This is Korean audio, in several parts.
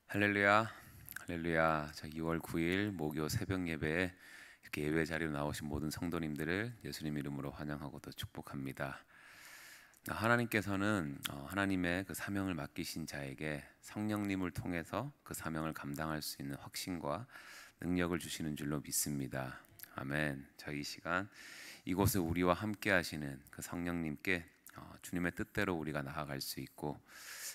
할렐루야, 할렐루야. 자, 2월 9일 목요 새벽 예배에 이렇게 예배 자리로 나오신 모든 성도님들을 예수님 이름으로 환영하고 또 축복합니다. 하나님께서는 하나님의 그 사명을 맡기신 자에게 성령님을 통해서 그 사명을 감당할 수 있는 확신과 능력을 주시는 줄로 믿습니다. 아멘. 자, 이 시간 이곳에 우리와 함께 하시는 그 성령님께 주님의 뜻대로 우리가 나아갈 수 있고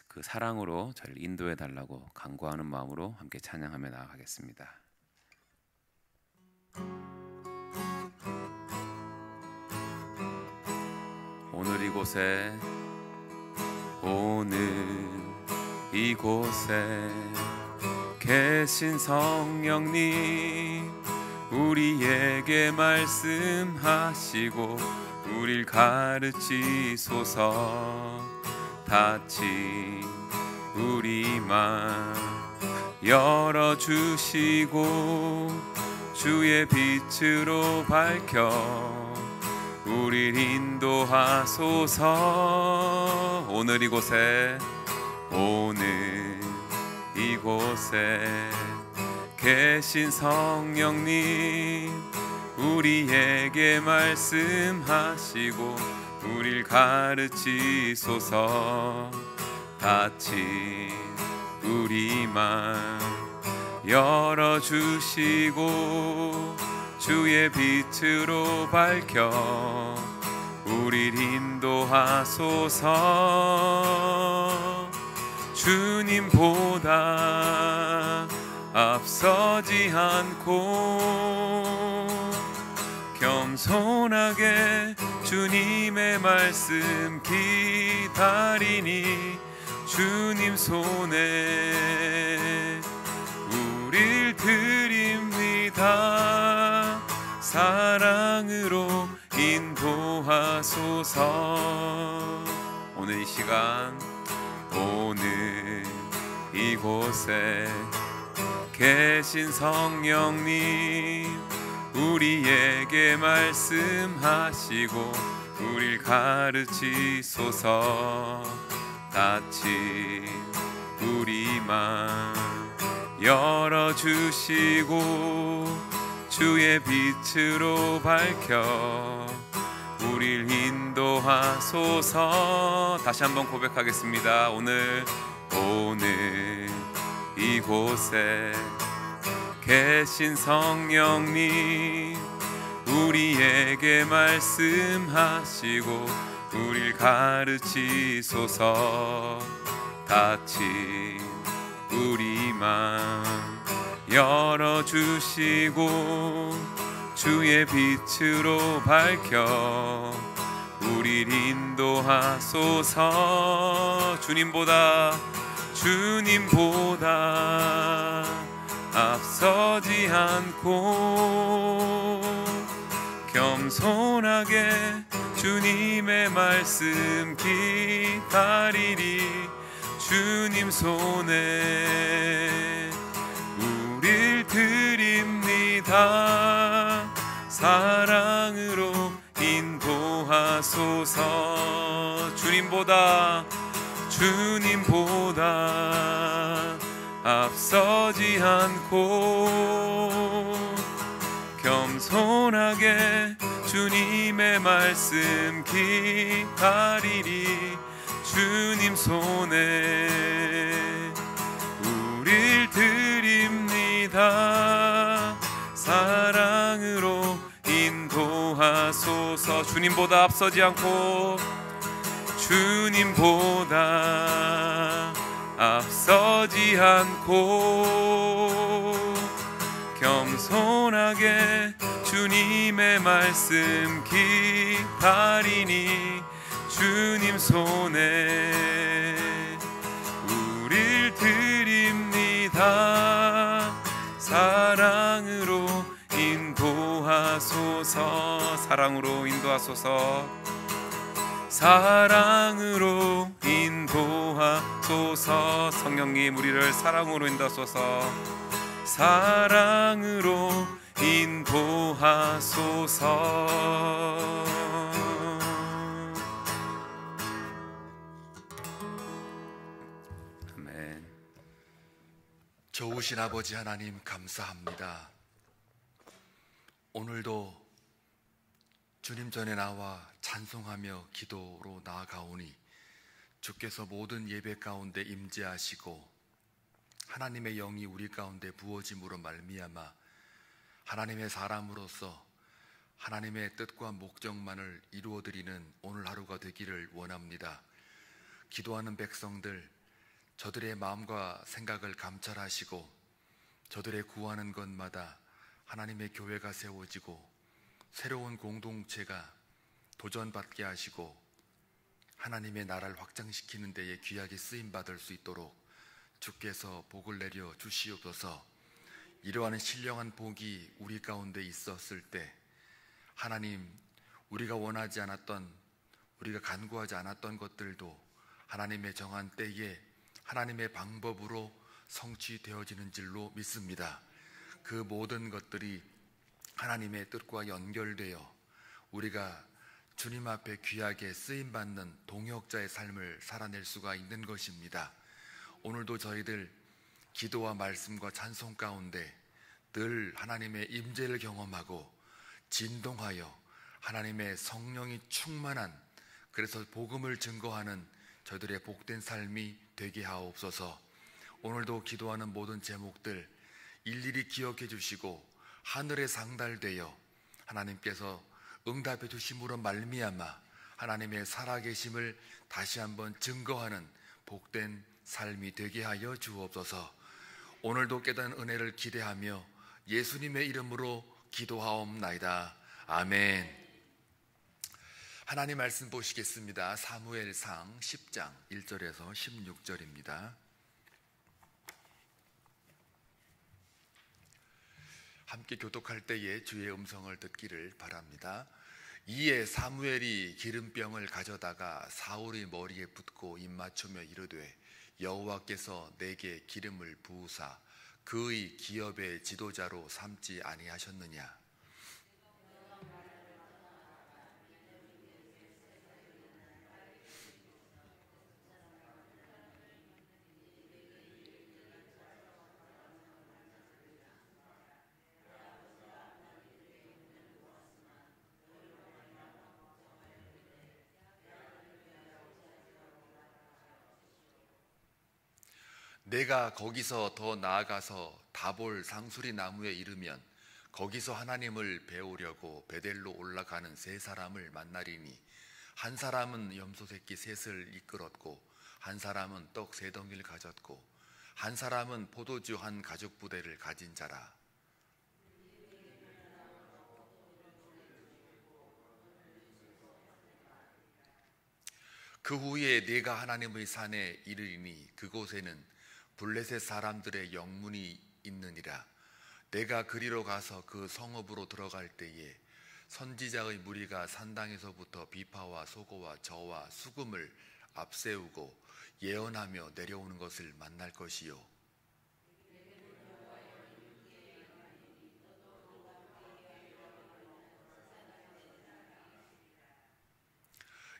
그 사랑으로 저를 인도해 달라고 간구하는 마음으로 함께 찬양하며 나아가겠습니다. 오늘 이곳에 계신 성령님, 우리에게 말씀하시고 우릴 가르치소서. 닫힌 우리 맘 열어주시고 주의 빛으로 밝혀 우릴 인도하소서. 오늘 이곳에 계신 성령님, 우리에게 말씀하시고 우릴 가르치소서. 닫힌 우리 맘 열어주시고 주의 빛으로 밝혀 우릴 인도하소서. 주님보다 앞서지 않고 겸손하게 주님의 말씀 기다리니 주님 손에 우릴 드립니다. 사랑으로 인도하소서. 오늘 이 시간, 오늘 이곳에 계신 성령님, 우리에게 말씀하시고 우릴 가르치소서. 닫힌 우리 맘 열어주시고 주의 빛으로 밝혀 우릴 인도하소서. 다시 한번 고백하겠습니다. 오늘 이곳에 계신 성령님, 우리에게 말씀하시고 우릴 가르치소서. 닫힌 우리 맘 열어주시고 주의 빛으로 밝혀 우릴 인도하소서. 주님보다 앞서지 않고 겸손하게 주님의 말씀 기다리리 주님 손에 우릴 드립니다. 사랑으로 인도하소서. 주님보다 앞서지 않고 겸손하게 주님의 말씀 기다리리 주님 손에 우릴 드립니다. 사랑으로 인도하소서. 주님보다 앞서지 않고 앞서지 않고 겸손하게 주님의 말씀 기다리니 주님 손에 우릴 드립니다. 사랑으로 인도하소서. 사랑으로 인도하소서. 사랑으로 인도하소서. 성령님, 우리를 사랑으로 인도하소서. 사랑으로 인도하소서. 아멘. 좋으신 아버지 하나님 감사합니다. 오늘도 주님 전에 나와 찬송하며 기도로 나아가오니 주께서 모든 예배 가운데 임재하시고 하나님의 영이 우리 가운데 부어짐으로 말미암아 하나님의 사람으로서 하나님의 뜻과 목적만을 이루어드리는 오늘 하루가 되기를 원합니다. 기도하는 백성들, 저들의 마음과 생각을 감찰하시고 저들의 구하는 것마다 하나님의 교회가 세워지고 새로운 공동체가 도전받게 하시고 하나님의 나라를 확장시키는 데에 귀하게 쓰임받을 수 있도록 주께서 복을 내려 주시옵소서. 이러한 신령한 복이 우리 가운데 있었을 때 하나님, 우리가 원하지 않았던, 우리가 간구하지 않았던 것들도 하나님의 정한 때에 하나님의 방법으로 성취되어지는 줄로 믿습니다. 그 모든 것들이 하나님의 뜻과 연결되어 우리가 주님 앞에 귀하게 쓰임받는 동역자의 삶을 살아낼 수가 있는 것입니다. 오늘도 저희들 기도와 말씀과 찬송 가운데 늘 하나님의 임재를 경험하고 진동하여 하나님의 성령이 충만한, 그래서 복음을 증거하는 저희들의 복된 삶이 되게 하옵소서. 오늘도 기도하는 모든 제목들 일일이 기억해 주시고 하늘에 상달되어 하나님께서 응답해 주심으로 말미암아 하나님의 살아계심을 다시 한번 증거하는 복된 삶이 되게 하여 주옵소서. 오늘도 깨닫는 은혜를 기대하며 예수님의 이름으로 기도하옵나이다. 아멘. 하나님 말씀 보시겠습니다. 사무엘상 10장 1절에서 16절입니다. 함께 교독할 때에 주의 음성을 듣기를 바랍니다. 이에 사무엘이 기름병을 가져다가 사울의 머리에 붓고 입맞추며 이르되 여호와께서 내게 기름을 부으사 그의 기업의 지도자로 삼지 아니하셨느냐. 내가 거기서 더 나아가서 다볼 상수리 나무에 이르면 거기서 하나님을 배우려고 베델로 올라가는 세 사람을 만나리니 한 사람은 염소 새끼 셋을 이끌었고 한 사람은 떡 세 덩이를 가졌고 한 사람은 포도주 한 가죽 부대를 가진 자라. 그 후에 내가 하나님의 산에 이르리니 그곳에는 블레셋 사람들의 영문이 있느니라. 내가 그리로 가서 그 성읍으로 들어갈 때에 선지자의 무리가 산당에서부터 비파와 소고와 저와 수금을 앞세우고 예언하며 내려오는 것을 만날 것이요.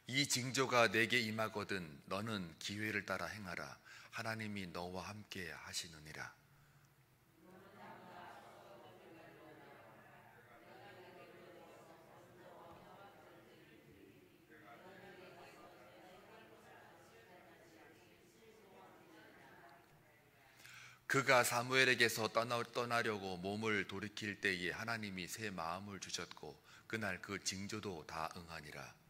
이 징조가 내게 임하거든 너는 기회를 따라 행하라. 하나님이 너와 함께 하시느니라. 그가 사무엘에게서 떠나려고 몸을 돌이킬 때에 하나님이 새 마음을 주셨고 그날 그 징조도 다 응하니라.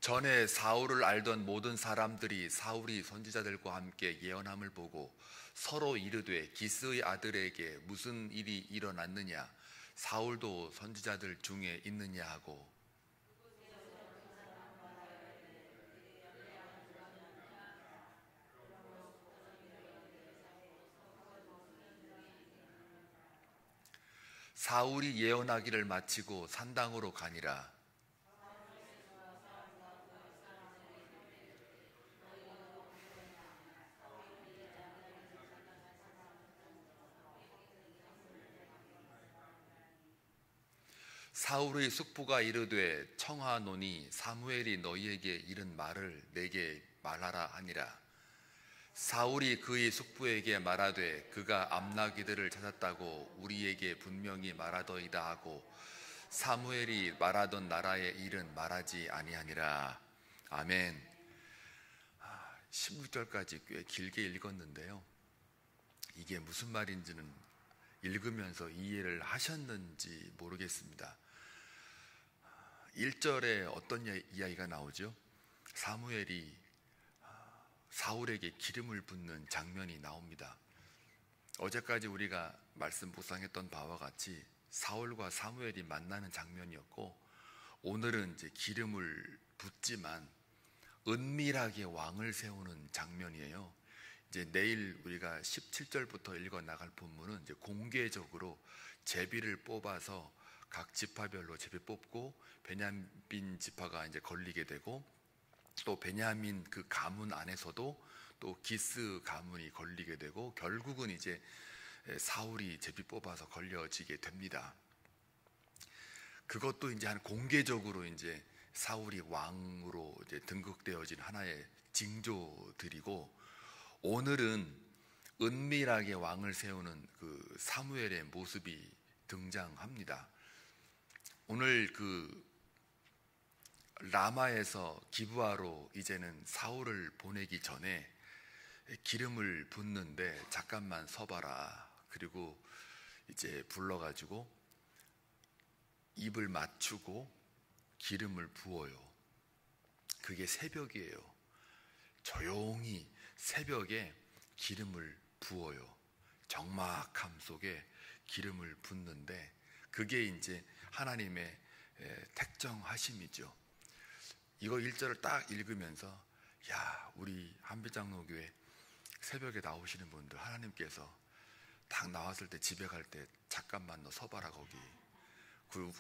전에 사울을 알던 모든 사람들이 사울이 선지자들과 함께 예언함을 보고 서로 이르되 기스의 아들에게 무슨 일이 일어났느냐, 사울도 선지자들 중에 있느냐 하고, 사울이 예언하기를 마치고 산당으로 가니라. 사울의 숙부가 이르되 청하노니 사무엘이 너희에게 이른 말을 내게 말하라 하니라. 사울이 그의 숙부에게 말하되 그가 암나기들을 찾았다고 우리에게 분명히 말하더이다 하고 사무엘이 말하던 나라의 일은 말하지 아니하니라. 아멘. 16절까지 꽤 길게 읽었는데요, 이게 무슨 말인지는 읽으면서 이해를 하셨는지 모르겠습니다. 1절에 어떤 이야기가 나오죠? 사무엘이 사울에게 기름을 붓는 장면이 나옵니다. 어제까지 우리가 말씀 묵상했던 바와 같이 사울과 사무엘이 만나는 장면이었고, 오늘은 이제 기름을 붓지만 은밀하게 왕을 세우는 장면이에요. 이제 내일 우리가 17절부터 읽어 나갈 본문은 이제 공개적으로 제비를 뽑아서 각 지파별로 제비 뽑고 베냐민 지파가 이제 걸리게 되고, 또 베냐민 그 가문 안에서도 또 기스 가문이 걸리게 되고, 결국은 이제 사울이 제비 뽑아서 걸려지게 됩니다. 그것도 이제 한 공개적으로 이제 사울이 왕으로 이제 등극되어진 하나의 징조들이고, 오늘은 은밀하게 왕을 세우는 그 사무엘의 모습이 등장합니다. 오늘 그 라마에서 기브아로 이제는 사울을 보내기 전에 기름을 붓는데 잠깐만 서봐라. 그리고 이제 불러가지고 입을 맞추고 기름을 부어요. 그게 새벽이에요. 조용히 새벽에 기름을 부어요. 적막함 속에 기름을 붓는데 그게 이제 하나님의 택정하심이죠. 이거 1절을 딱 읽으면서, 야, 우리 한빛장로교회 새벽에 나오시는 분들, 하나님께서 딱 나왔을 때 집에 갈 때 잠깐만 너 서봐라 거기.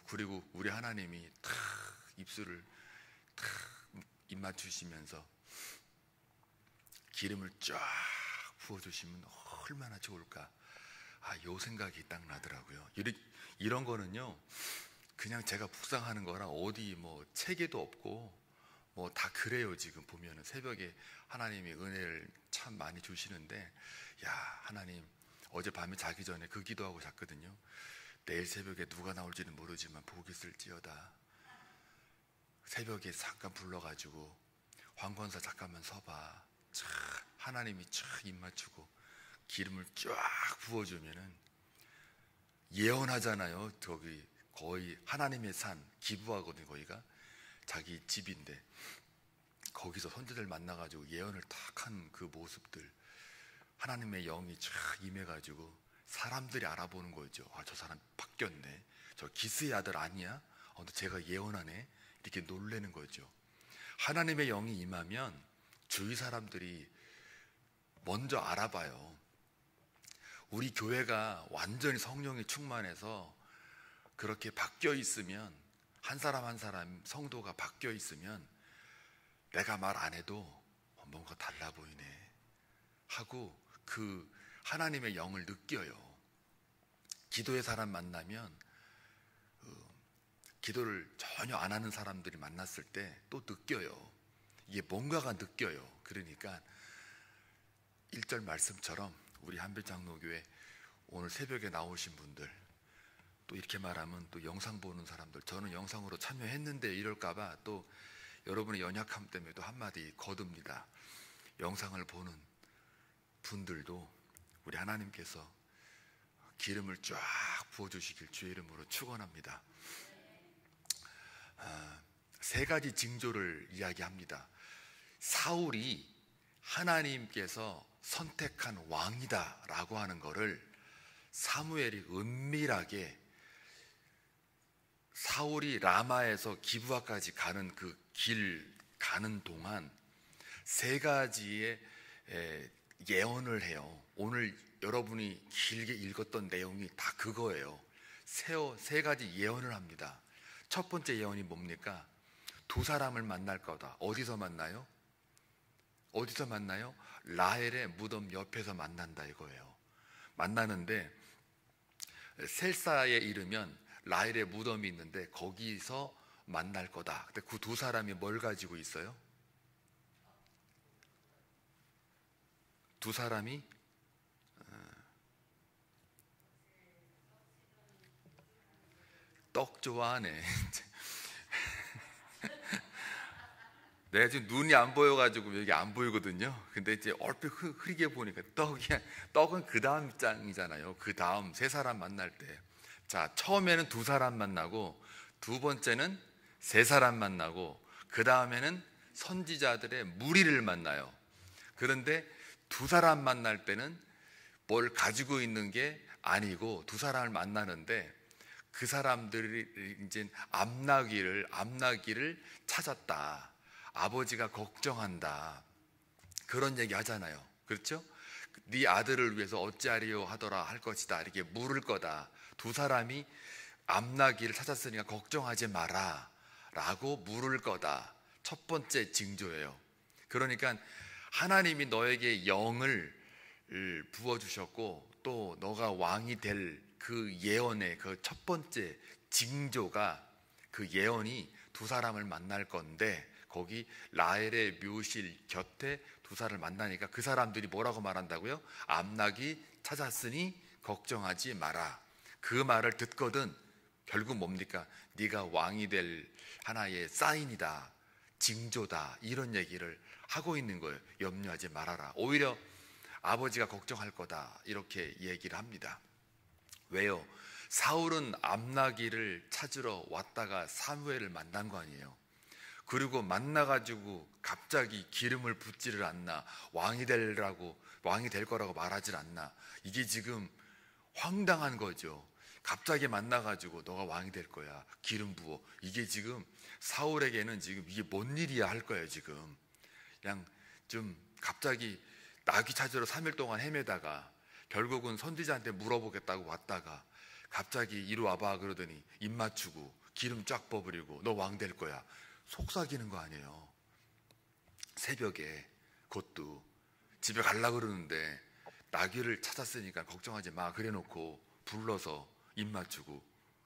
그리고 우리 하나님이 탁 입술을 탁 입 맞추시면서 기름을 쫙 부어주시면 얼마나 좋을까. 요 생각이 딱 나더라고요. 이런 거는요, 그냥 제가 묵상하는 거라 어디 뭐 책에도 없고 뭐 다 그래요. 지금 보면은 새벽에 하나님이 은혜를 참 많이 주시는데, 야, 하나님, 어젯밤에 자기 전에 그 기도하고 잤거든요. 내일 새벽에 누가 나올지는 모르지만 복이 있을지어다. 새벽에 잠깐 불러가지고 황건사 잠깐만 서봐. 참 하나님이 쫙 입 맞추고 기름을 쫙 부어주면은 예언하잖아요. 거기 거의 하나님의 산 기브아거든요. 거기가 자기 집인데 거기서 선지자들 만나가지고 예언을 탁 한 그 모습들, 하나님의 영이 쫙 임해가지고 사람들이 알아보는 거죠. 저 사람 바뀌었네. 저 기스의 아들 아니야? 근데 제가 예언하네. 이렇게 놀라는 거죠. 하나님의 영이 임하면 주위 사람들이 먼저 알아봐요. 우리 교회가 완전히 성령이 충만해서 그렇게 바뀌어 있으면, 한 사람 한 사람 성도가 바뀌어 있으면 내가 말 안 해도 뭔가 달라 보이네 하고 그 하나님의 영을 느껴요. 기도의 사람 만나면 기도를 전혀 안 하는 사람들이 만났을 때 또 느껴요. 이게 뭔가가 느껴요. 그러니까 1절 말씀처럼 우리 한빛장로교회 오늘 새벽에 나오신 분들, 또 이렇게 말하면 또 영상 보는 사람들, 저는 영상으로 참여했는데 이럴까봐 또 여러분의 연약함 때문에 또 한마디 거둡니다. 영상을 보는 분들도 우리 하나님께서 기름을 쫙 부어주시길 주의 이름으로 축원합니다. 세 가지 징조를 이야기합니다. 사울이 하나님께서 선택한 왕이다 라고 하는 것을 사무엘이 은밀하게, 사울이 라마에서 기브아까지 가는 그 길 가는 동안 세 가지의 예언을 해요. 오늘 여러분이 길게 읽었던 내용이 다 그거예요. 세 가지 예언을 합니다. 첫 번째 예언이 뭡니까? 두 사람을 만날 거다. 어디서 만나요? 어디서 만나요? 라헬의 무덤 옆에서 만난다 이거예요. 만나는데 셀사에 이르면 라헬의 무덤이 있는데 거기서 만날 거다. 근데 그 두 사람이 뭘 가지고 있어요? 두 사람이 떡 좋아하네. 내가 지금 눈이 안 보여가지고 여기 안 보이거든요. 근데 이제 얼핏 흐리게 보니까 떡은 그 다음 장이잖아요. 그 다음 세 사람 만날 때. 자, 처음에는 두 사람 만나고, 두 번째는 세 사람 만나고, 그 다음에는 선지자들의 무리를 만나요. 그런데 두 사람 만날 때는 뭘 가지고 있는 게 아니고 두 사람을 만나는데 그 사람들이 이제 암나귀를 찾았다. 아버지가 걱정한다. 그런 얘기 하잖아요. 그렇죠? 네 아들을 위해서 어찌하리요 하더라 할 것이다. 이렇게 물을 거다. 두 사람이 암나귀를 찾았으니까 걱정하지 마라 라고 물을 거다. 첫 번째 징조예요. 그러니까 하나님이 너에게 영을 부어주셨고 또 너가 왕이 될 그 예언의 그 첫 번째 징조가, 그 예언이 두 사람을 만날 건데, 거기 라헬의 묘실 곁에 두 사람을 만나니까 그 사람들이 뭐라고 말한다고요? 암나귀 찾았으니 걱정하지 마라. 그 말을 듣거든 결국 뭡니까? 네가 왕이 될 하나의 사인이다, 징조다, 이런 얘기를 하고 있는 거예요. 염려하지 말아라. 오히려 아버지가 걱정할 거다, 이렇게 얘기를 합니다. 왜요? 사울은 암나귀를 찾으러 왔다가 사무엘을 만난 거 아니에요. 그리고 만나가지고 갑자기 기름을 붓지를 않나, 왕이 될 거라고 말하질 않나. 이게 지금 황당한 거죠. 갑자기 만나가지고 너가 왕이 될 거야, 기름 부어. 이게 지금 사울에게는 지금 이게 뭔 일이야 할 거예요. 지금 그냥 좀 갑자기 나귀 찾으러 3일 동안 헤매다가 결국은 선지자한테 물어보겠다고 왔다가 갑자기 이리 와봐 그러더니 입 맞추고 기름 쫙 버무리고 너 왕 될 거야. 속삭이는 거 아니에요. 새벽에 그것도 집에 가려고 그러는데 나귀를 찾았으니까 걱정하지 마 그래놓고 불러서 입 맞추고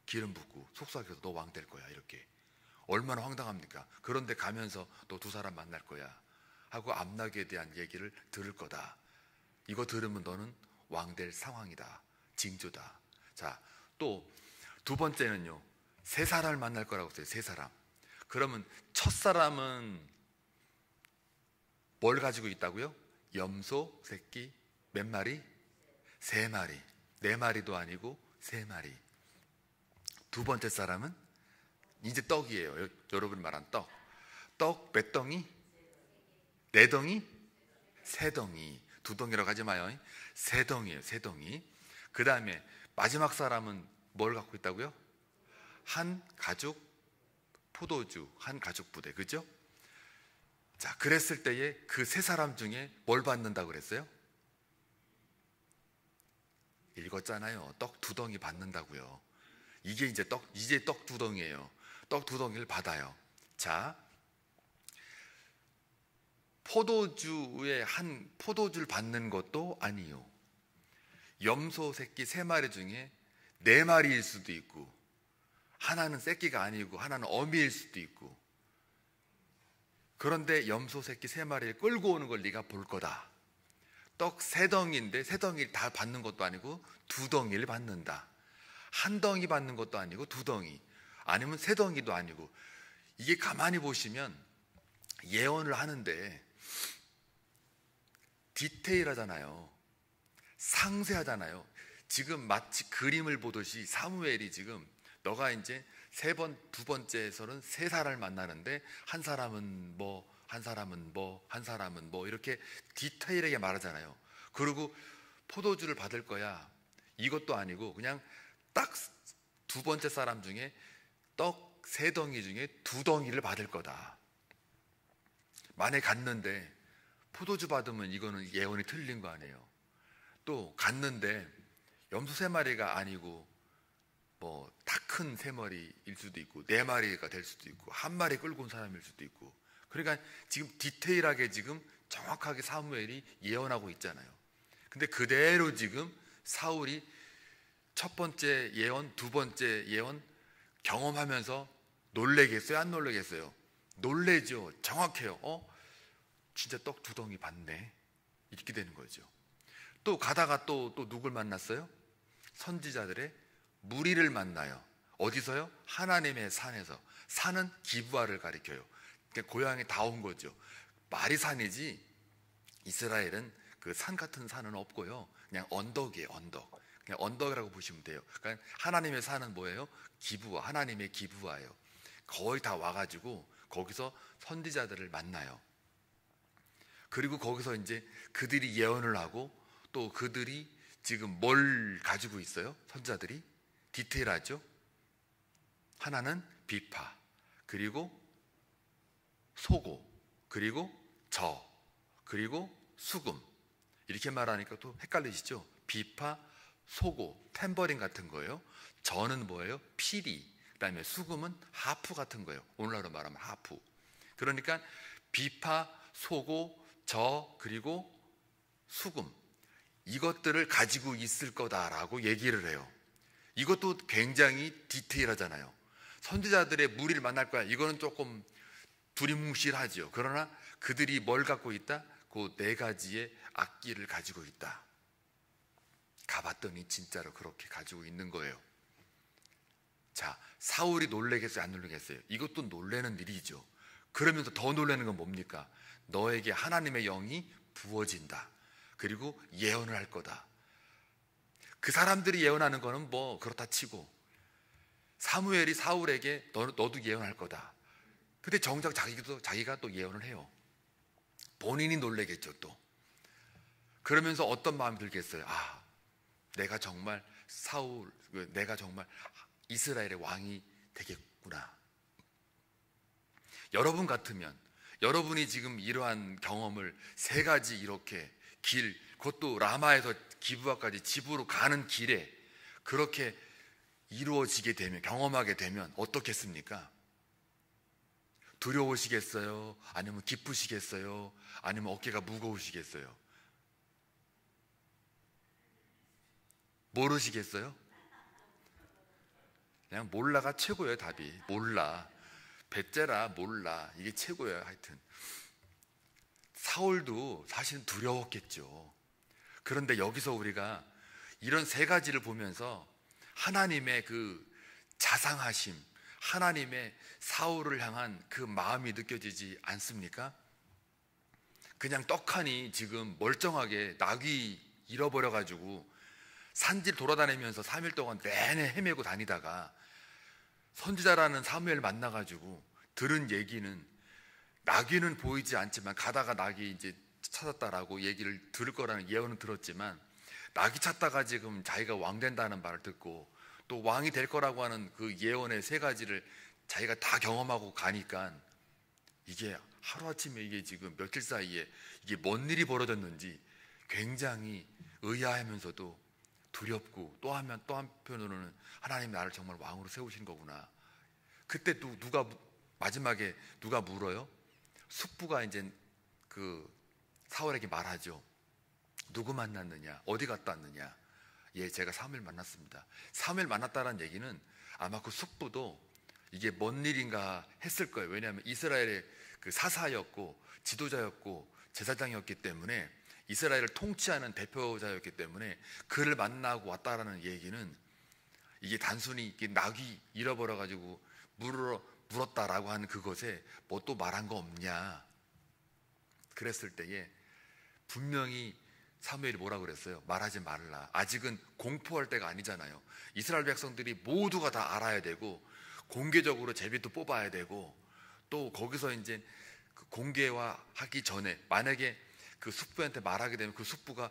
기름 붓고 속삭여서 너 왕 될 거야, 이렇게. 얼마나 황당합니까? 그런데 가면서 너 두 사람 만날 거야 하고 암나귀에 대한 얘기를 들을 거다. 이거 들으면 너는 왕 될 상황이다, 징조다. 자, 또 두 번째는요, 세 사람을 만날 거라고 했어요. 세 사람. 그러면 첫 사람은 뭘 가지고 있다고요? 염소 새끼 몇 마리? 세 마리. 네 마리도 아니고 세 마리. 두 번째 사람은 이제 떡이에요. 여러분이 말한 떡. 떡 몇 덩이? 네 덩이? 세 덩이. 두 덩이라고 하지 마요. 세 덩이에요. 세 덩이. 그 다음에 마지막 사람은 뭘 갖고 있다고요? 한 가죽 포도주, 한 가죽 부대. 그죠? 자, 그랬을 때에 그 세 사람 중에 뭘 받는다고 그랬어요? 읽었잖아요. 떡 두 덩이 받는다고요. 이게 이제 떡 두 덩이에요. 떡 두 덩이를 받아요. 자, 포도주를 받는 것도 아니요. 염소 새끼 세 마리 중에 네 마리일 수도 있고, 하나는 새끼가 아니고 하나는 어미일 수도 있고. 그런데 염소 새끼 세 마리를 끌고 오는 걸 네가 볼 거다. 떡 세 덩이인데 세 덩이를 다 받는 것도 아니고 두 덩이를 받는다. 한 덩이 받는 것도 아니고 두 덩이, 아니면 세 덩이도 아니고. 이게 가만히 보시면 예언을 하는데 디테일하잖아요. 상세하잖아요. 지금 마치 그림을 보듯이 사무엘이 지금 너가 이제 두 번째에서는 세 사람을 만나는데 한 사람은 뭐, 한 사람은 뭐, 한 사람은 뭐, 이렇게 디테일하게 말하잖아요. 그리고 포도주를 받을 거야, 이것도 아니고 그냥 딱 두 번째 사람 중에 떡 세 덩이 중에 두 덩이를 받을 거다. 만약에 갔는데 포도주 받으면 이거는 예언이 틀린 거 아니에요. 또 갔는데 염소 세 마리가 아니고 뭐 다 큰 세 마리일 수도 있고 네 마리가 될 수도 있고 한 마리 끌고 온 사람일 수도 있고. 그러니까 지금 디테일하게 지금 정확하게 사무엘이 예언하고 있잖아요. 근데 그대로 지금 사울이 첫 번째 예언, 두 번째 예언, 경험하면서 놀래겠어요? 안 놀래겠어요? 놀래죠. 정확해요. 진짜 떡 2덩이 받네. 이렇게 되는 거죠. 또 가다가 또 누굴 만났어요? 선지자들의 무리를 만나요. 어디서요? 하나님의 산에서. 산은 기브아를 가리켜요. 그러니까 고향에 다 온 거죠. 말이 산이지 이스라엘은 그 산 같은 산은 없고요. 그냥 언덕이에요. 언덕. 그냥 언덕이라고 보시면 돼요. 그러니까 하나님의 산은 뭐예요? 기브아. 하나님의 기브아예요. 거의 다 와가지고 거기서 선지자들을 만나요. 그리고 거기서 이제 그들이 예언을 하고 또 그들이 지금 뭘 가지고 있어요? 선지자들이 디테일하죠. 하나는 비파, 그리고 소고, 그리고 저, 그리고 수금. 이렇게 말하니까 또 헷갈리시죠? 비파, 소고, 탬버린 같은 거예요. 저는 뭐예요? 피리. 그다음에 수금은 하프 같은 거예요. 오늘날로 말하면 하프. 그러니까 비파, 소고, 저, 그리고 수금, 이것들을 가지고 있을 거다라고 얘기를 해요. 이것도 굉장히 디테일하잖아요. 선지자들의 무리를 만날 거야. 이거는 조금 두리뭉실하죠. 그러나 그들이 뭘 갖고 있다? 그 4가지의 악기를 가지고 있다. 가봤더니 진짜로 그렇게 가지고 있는 거예요. 자, 사울이 놀래겠어요? 안 놀래겠어요? 이것도 놀라는 일이죠. 그러면서 더 놀라는 건 뭡니까? 너에게 하나님의 영이 부어진다. 그리고 예언을 할 거다. 그 사람들이 예언하는 거는 뭐 그렇다 치고 사무엘이 사울에게 너도 예언할 거다. 근데 정작 자기가 또 예언을 해요. 본인이 놀래겠죠. 또 그러면서 어떤 마음이 들겠어요? 내가 정말 내가 정말 이스라엘의 왕이 되겠구나. 여러분 같으면, 여러분이 지금 이러한 경험을 3가지 이렇게 그것도 라마에서 기브아까지 집으로 가는 길에 그렇게 이루어지게 되면, 경험하게 되면 어떻겠습니까? 두려우시겠어요? 아니면 기쁘시겠어요? 아니면 어깨가 무거우시겠어요? 모르시겠어요? 그냥 몰라가 최고예요. 답이 몰라. 배째라 몰라. 이게 최고예요. 하여튼 사울도 사실은 두려웠겠죠. 그런데 여기서 우리가 이런 3가지를 보면서 하나님의 그 자상하심, 하나님의 사울을 향한 그 마음이 느껴지지 않습니까? 그냥 떡하니 지금 멀쩡하게 낙이 잃어버려가지고 산지를 돌아다니면서 3일 동안 내내 헤매고 다니다가 선지자라는 사무엘 만나가지고 들은 얘기는, 나귀는 보이지 않지만 가다가 낙이 이제 찾았다라고 얘기를 들을 거라는 예언은 들었지만, 낙이 찾다가 지금 자기가 왕 된다는 말을 듣고 또 왕이 될 거라고 하는 그 예언의 3가지를 자기가 다 경험하고 가니까 이게 하루아침에 이게 지금 며칠 사이에 이게 뭔 일이 벌어졌는지 굉장히 의아하면서도 두렵고, 또 한편으로는 하나님 나를 정말 왕으로 세우신 거구나. 그때 마지막에 누가 물어요? 숙부가 이제 그 사울에게 말하죠. 누구 만났느냐? 어디 갔다 왔느냐? 예, 제가 사무엘 만났습니다. 사무엘 만났다는 얘기는 아마 그 숙부도 이게 뭔 일인가 했을 거예요. 왜냐하면 이스라엘의 그 사사였고 지도자였고 제사장이었기 때문에, 이스라엘을 통치하는 대표자였기 때문에 그를 만나고 왔다라는 얘기는 이게 단순히 이게 낙이 잃어버려가지고 물었다라고 하는 그것에 뭐 또 말한 거 없냐 그랬을 때에 분명히 사무엘이 뭐라 그랬어요? 말하지 말라. 아직은 공포할 때가 아니잖아요. 이스라엘 백성들이 모두가 다 알아야 되고 공개적으로 제비도 뽑아야 되고, 또 거기서 이제 그 공개화하기 전에 만약에 그 숙부한테 말하게 되면 그 숙부가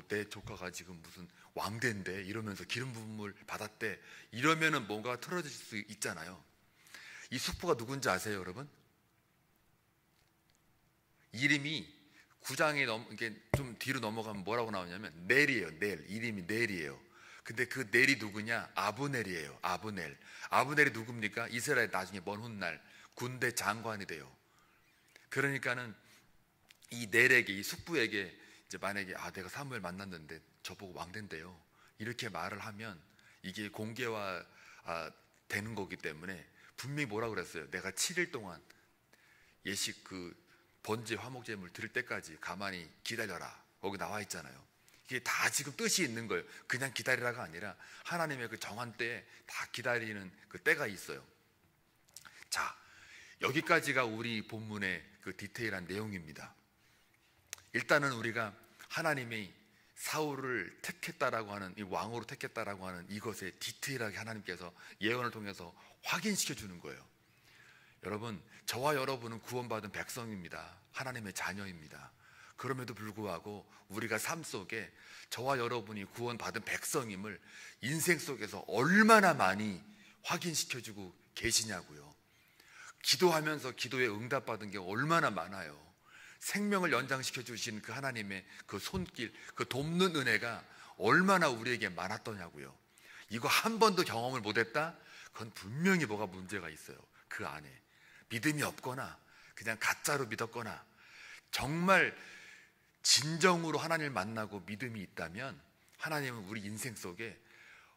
내 조카가 지금 무슨 왕된대 이러면서 기름 부음을 받았대 이러면은 뭔가 틀어질 수 있잖아요. 이 숙부가 누군지 아세요, 여러분? 이름이 9장에 이게 좀 뒤로 넘어가면 뭐라고 나오냐면 넬이에요. 넬. 이름이 넬이에요. 근데 그 넬이 누구냐? 아브넬이에요. 아브넬이 누굽니까? 이스라엘 나중에 먼 훗날 군대 장관이 돼요. 그러니까는 이 넬에게, 이 숙부에게 이제 만약에 내가 사무엘 만났는데 저보고 왕 된대요, 이렇게 말을 하면 이게 공개화 되는 거기 때문에 분명히 뭐라고 그랬어요? 내가 7일 동안 예식 그 번제 화목제물 드릴 때까지 가만히 기다려라. 거기 나와 있잖아요. 이게 다 지금 뜻이 있는 거예요. 그냥 기다리라가 아니라 하나님의 그 정한 때에 다 기다리는 그 때가 있어요. 자, 여기까지가 우리 본문의 그 디테일한 내용입니다. 일단은 우리가 하나님이 사울을 택했다라고 하는, 이 왕으로 택했다라고 하는 이것에 디테일하게 하나님께서 예언을 통해서 확인시켜 주는 거예요. 여러분, 저와 여러분은 구원받은 백성입니다. 하나님의 자녀입니다. 그럼에도 불구하고 우리가 삶 속에 저와 여러분이 구원받은 백성임을 인생 속에서 얼마나 많이 확인시켜주고 계시냐고요. 기도하면서 기도에 응답받은 게 얼마나 많아요. 생명을 연장시켜 주신 그 하나님의 그 손길, 그 돕는 은혜가 얼마나 우리에게 많았더냐고요. 이거 한 번도 경험을 못했다? 그건 분명히 뭐가 문제가 있어요. 그 안에 믿음이 없거나 그냥 가짜로 믿었거나 정말 진정으로 하나님을 만나고 믿음이 있다면 하나님은 우리 인생 속에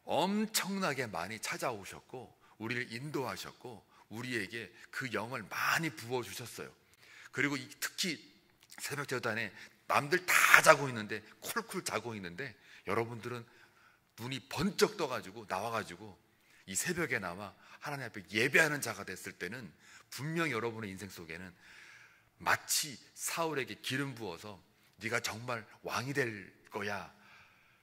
엄청나게 많이 찾아오셨고 우리를 인도하셨고 우리에게 그 영을 많이 부어주셨어요. 그리고 특히 새벽 제단에 남들 다 자고 있는데 쿨쿨 자고 있는데 여러분들은 눈이 번쩍 떠가지고 나와가지고 이 새벽에 나와 하나님 앞에 예배하는 자가 됐을 때는 분명히 여러분의 인생 속에는 마치 사울에게 기름 부어서 네가 정말 왕이 될 거야,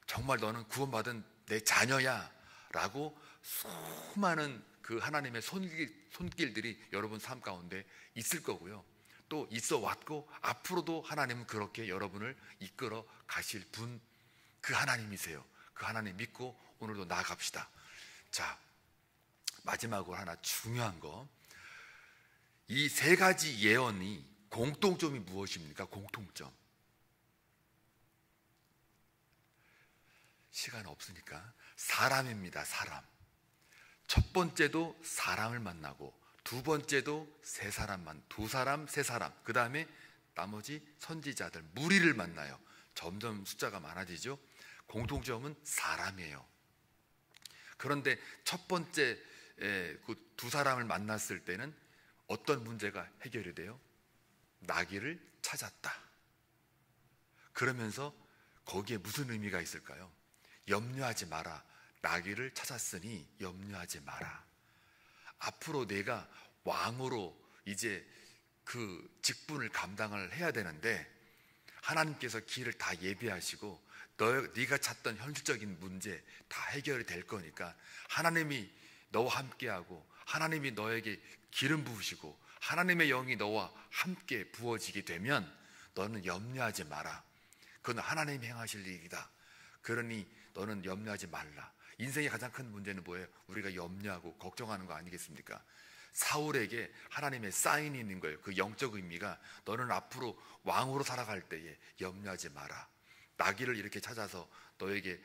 정말 너는 구원받은 내 자녀야 라고 수많은 그 하나님의 손길들이 여러분 삶 가운데 있을 거고요. 또 있어 왔고 앞으로도 하나님은 그렇게 여러분을 이끌어 가실 분, 그 하나님이세요. 그 하나님 믿고 오늘도 나아갑시다. 자, 마지막으로 하나 중요한 거, 이 세 가지 예언이 공통점이 무엇입니까? 공통점. 시간 없으니까 사람입니다. 사람. 첫 번째도 사람을 만나고 두 번째도 세 사람만, 두 사람, 세 사람, 그 다음에 나머지 선지자들, 무리를 만나요. 점점 숫자가 많아지죠. 공통점은 사람이에요. 그런데 첫 번째 그 두 사람을 만났을 때는 어떤 문제가 해결이 돼요? 나귀를 찾았다. 그러면서 거기에 무슨 의미가 있을까요? 염려하지 마라. 나귀를 찾았으니 염려하지 마라. 앞으로 내가 왕으로 이제 그 직분을 감당을 해야 되는데 하나님께서 길을 다 예비하시고 네가 찾던 현실적인 문제 다 해결이 될 거니까 하나님이 너와 함께하고 하나님이 너에게 기름 부으시고 하나님의 영이 너와 함께 부어지게 되면 너는 염려하지 마라. 그건 하나님이 행하실 일이다. 그러니 너는 염려하지 말라. 인생의 가장 큰 문제는 뭐예요? 우리가 염려하고 걱정하는 거 아니겠습니까? 사울에게 하나님의 사인이 있는 거예요. 그 영적 의미가 너는 앞으로 왕으로 살아갈 때에 염려하지 마라. 나귀를 이렇게 찾아서 너에게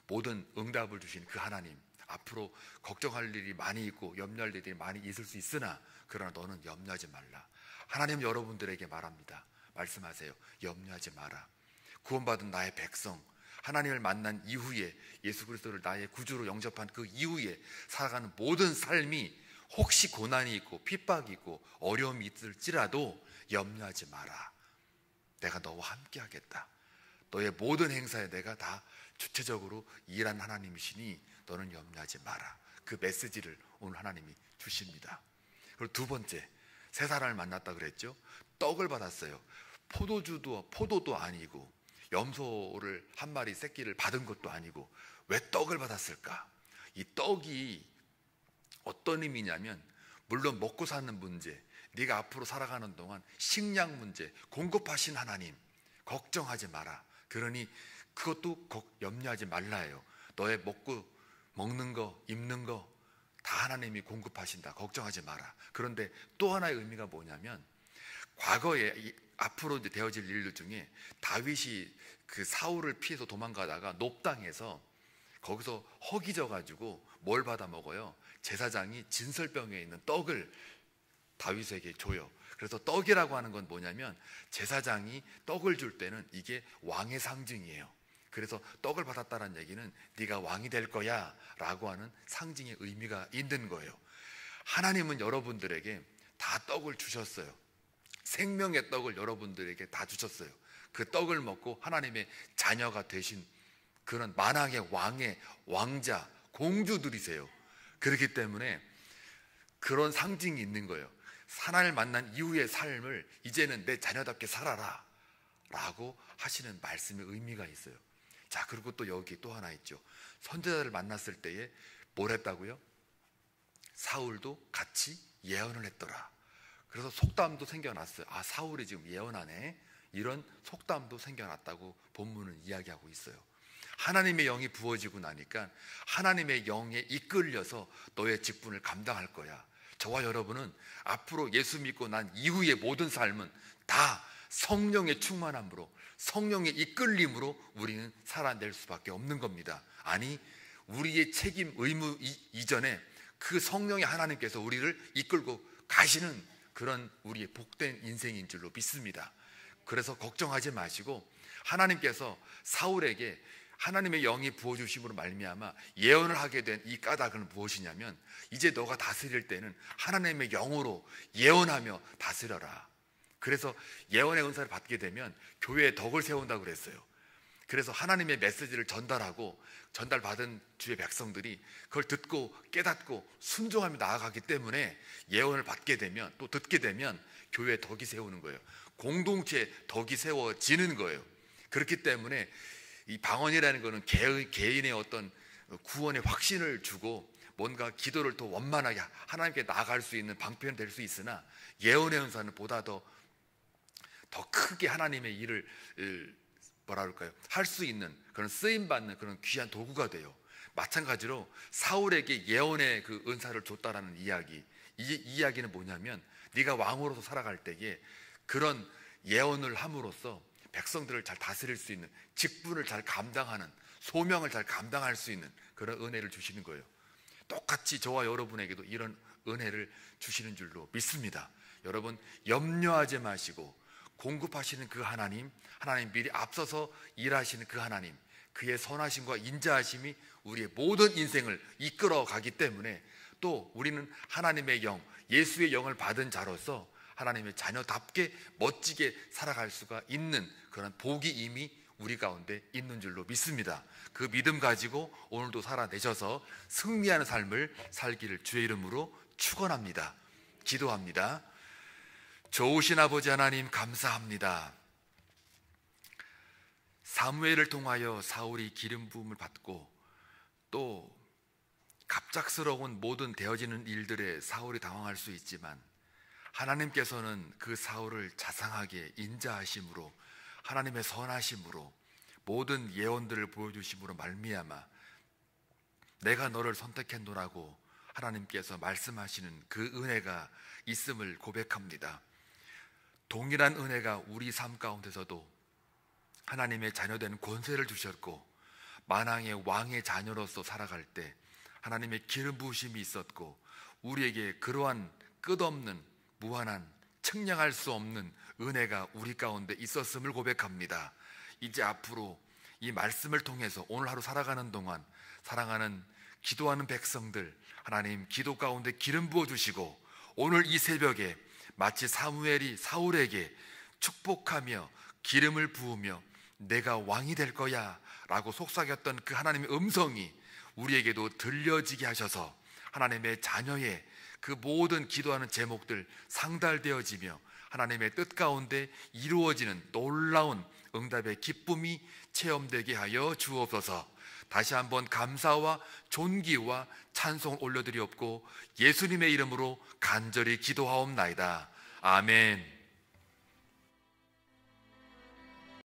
모든 응답을 주신 그 하나님, 앞으로 걱정할 일이 많이 있고 염려할 일이 많이 있을 수 있으나 그러나 너는 염려하지 말라. 하나님 여러분들에게 말합니다. 말씀하세요. 염려하지 마라. 구원받은 나의 백성, 하나님을 만난 이후에 예수 그리스도를 나의 구주로 영접한 그 이후에 살아가는 모든 삶이 혹시 고난이 있고 핍박이 있고 어려움이 있을지라도 염려하지 마라. 내가 너와 함께 하겠다. 너의 모든 행사에 내가 다 주체적으로 일한 하나님이시니 너는 염려하지 마라. 그 메시지를 오늘 하나님이 주십니다. 그리고 두 번째, 세 사람을 만났다 그랬죠. 떡을 받았어요. 포도도 아니고 염소를 한 마리 새끼를 받은 것도 아니고 왜 떡을 받았을까? 이 떡이 어떤 의미냐면 물론 먹고 사는 문제, 네가 앞으로 살아가는 동안 식량 문제 공급하신 하나님 걱정하지 마라. 그러니 그것도 염려하지 말라예요. 너의 먹는 거, 입는 거 다 하나님이 공급하신다. 걱정하지 마라. 그런데 또 하나의 의미가 뭐냐면 과거에 앞으로 이제 되어질 일들 중에 다윗이 그 사울을 피해서 도망가다가 높당해서 거기서 허기져 가지고 뭘 받아 먹어요? 제사장이 진설병에 있는 떡을 다윗에게 줘요. 그래서 떡이라고 하는 건 뭐냐면 제사장이 떡을 줄 때는 이게 왕의 상징이에요. 그래서 떡을 받았다는 얘기는 네가 왕이 될 거야 라고 하는 상징의 의미가 있는 거예요. 하나님은 여러분들에게 다 떡을 주셨어요. 생명의 떡을 여러분들에게 다 주셨어요. 그 떡을 먹고 하나님의 자녀가 되신 그런 만왕의 왕의 왕자, 공주들이세요. 그렇기 때문에 그런 상징이 있는 거예요. 하나님을 만난 이후의 삶을 이제는 내 자녀답게 살아라 라고 하시는 말씀의 의미가 있어요. 자, 그리고 또 여기 또 하나 있죠. 선지자를 만났을 때에 뭘 했다고요? 사울도 같이 예언을 했더라. 그래서 속담도 생겨났어요. 아, 사울이 지금 예언하네, 이런 속담도 생겨났다고 본문은 이야기하고 있어요. 하나님의 영이 부어지고 나니까 하나님의 영에 이끌려서 너의 직분을 감당할 거야. 저와 여러분은 앞으로 예수 믿고 난 이후의 모든 삶은 다 성령의 충만함으로, 성령의 이끌림으로 우리는 살아낼 수밖에 없는 겁니다. 아니, 우리의 책임, 의무 이전에 그 성령의 하나님께서 우리를 이끌고 가시는 그런 우리의 복된 인생인 줄로 믿습니다. 그래서 걱정하지 마시고, 하나님께서 사울에게 하나님의 영이 부어주심으로 말미암아 예언을 하게 된 이 까닭은 무엇이냐면, 이제 너가 다스릴 때는 하나님의 영으로 예언하며 다스려라. 그래서 예언의 은사를 받게 되면 교회에 덕을 세운다고 그랬어요. 그래서 하나님의 메시지를 전달하고 전달받은 주의 백성들이 그걸 듣고 깨닫고 순종하며 나아가기 때문에 예언을 받게 되면, 또 듣게 되면 교회에 덕이 세우는 거예요. 공동체에 덕이 세워지는 거예요. 그렇기 때문에 이 방언이라는 것은 개인의 어떤 구원의 확신을 주고 뭔가 기도를 더 원만하게 하나님께 나아갈 수 있는 방편이 될 수 있으나, 예언의 은사는 보다 더 크게 하나님의 일을 할 수 있는 그런 쓰임받는 그런 귀한 도구가 돼요. 마찬가지로 사울에게 예언의 그 은사를 줬다라는 이야기, 이 이야기는 뭐냐면, 네가 왕으로서 살아갈 때에 그런 예언을 함으로써 백성들을 잘 다스릴 수 있는, 직분을 잘 감당하는, 소명을 잘 감당할 수 있는 그런 은혜를 주시는 거예요. 똑같이 저와 여러분에게도 이런 은혜를 주시는 줄로 믿습니다. 여러분, 염려하지 마시고 공급하시는 그 하나님, 하나님 미리 앞서서 일하시는 그 하나님, 그의 선하심과 인자하심이 우리의 모든 인생을 이끌어 가기 때문에, 또 우리는 하나님의 영, 예수의 영을 받은 자로서 하나님의 자녀답게 멋지게 살아갈 수가 있는 그런 복이 이미 우리 가운데 있는 줄로 믿습니다. 그 믿음 가지고 오늘도 살아내셔서 승리하는 삶을 살기를 주의 이름으로 축원합니다. 기도합니다. 좋으신 아버지 하나님, 감사합니다. 사무엘을 통하여 사울이 기름 부음을 받고 또 갑작스러운 모든 되어지는 일들에 사울이 당황할 수 있지만, 하나님께서는 그 사울을 자상하게 인자하심으로, 하나님의 선하심으로, 모든 예언들을 보여주심으로 말미암아 내가 너를 선택했노라고 하나님께서 말씀하시는 그 은혜가 있음을 고백합니다. 동일한 은혜가 우리 삶 가운데서도 하나님의 자녀된 권세를 주셨고, 만왕의 왕의 자녀로서 살아갈 때 하나님의 기름 부으심이 있었고, 우리에게 그러한 끝없는 무한한 측량할 수 없는 은혜가 우리 가운데 있었음을 고백합니다. 이제 앞으로 이 말씀을 통해서 오늘 하루 살아가는 동안 사랑하는 기도하는 백성들, 하나님 기도 가운데 기름 부어주시고, 오늘 이 새벽에 마치 사무엘이 사울에게 축복하며 기름을 부으며 내가 왕이 될 거야 라고 속삭였던 그 하나님의 음성이 우리에게도 들려지게 하셔서 하나님의 자녀의 그 모든 기도하는 제목들 상달되어지며 하나님의 뜻 가운데 이루어지는 놀라운 응답의 기쁨이 체험되게 하여 주옵소서. 다시 한번 감사와 존귀와 찬송 올려드리옵고 예수님의 이름으로 간절히 기도하옵나이다. 아멘.